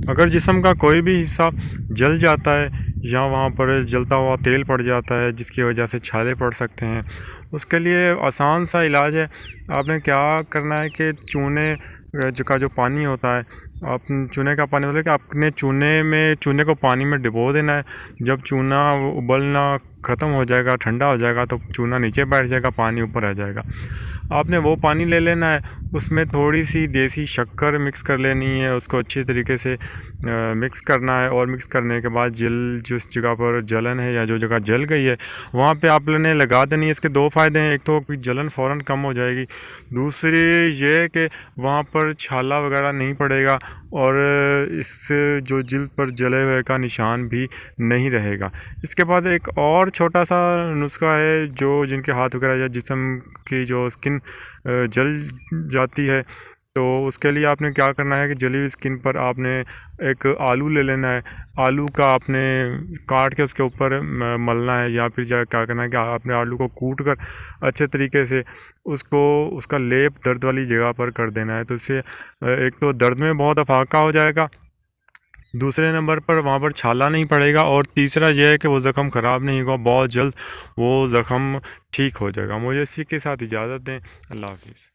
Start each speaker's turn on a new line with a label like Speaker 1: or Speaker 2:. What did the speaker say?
Speaker 1: अगर जिस्म का कोई भी हिस्सा जल जाता है या वहाँ पर जलता हुआ तेल पड़ जाता है जिसकी वजह से छाले पड़ सकते हैं, उसके लिए आसान सा इलाज है। आपने क्या करना है कि चूने जो पानी होता है, आप चूने का पानी मतलब कि आपने चूने को पानी में डुबो देना है। जब चूना उबलना ख़त्म हो जाएगा, ठंडा हो जाएगा, तो चूना नीचे बैठ जाएगा, पानी ऊपर आ जाएगा। आपने वो पानी ले लेना है, उसमें थोड़ी सी देसी शक्कर मिक्स कर लेनी है, उसको अच्छी तरीके से मिक्स करना है। और मिक्स करने के बाद जिस जगह पर जलन है या जो जगह जल गई है वहाँ पे आपने लगा देनी है। इसके दो फ़ायदे हैं, एक तो जलन फ़ौरन कम हो जाएगी, दूसरी ये है कि वहाँ पर छाला वगैरह नहीं पड़ेगा और इससे जो जिल्द पर जले हुए का निशान भी नहीं रहेगा। इसके बाद एक और छोटा सा नुस्खा है, जो जिनके हाथ वगैरह या जिस्म की जो स्किन जल जाती है, तो उसके लिए आपने क्या करना है कि जली हुई स्किन पर आपने एक आलू ले लेना है। आलू का आपने काट के उसके ऊपर मलना है, या फिर क्या करना है कि आपने आलू को कूट कर अच्छे तरीके से उसका लेप दर्द वाली जगह पर कर देना है। तो इससे एक तो दर्द में बहुत अफाका हो जाएगा, दूसरे नंबर पर वहाँ पर छाला नहीं पड़ेगा, और तीसरा यह है कि वो ज़ख़म ख़राब नहीं होगा, बहुत जल्द वो ज़ख़म ठीक हो जाएगा। मुझे इसी के साथ इजाज़त दें। अल्लाह हाफ़िज़।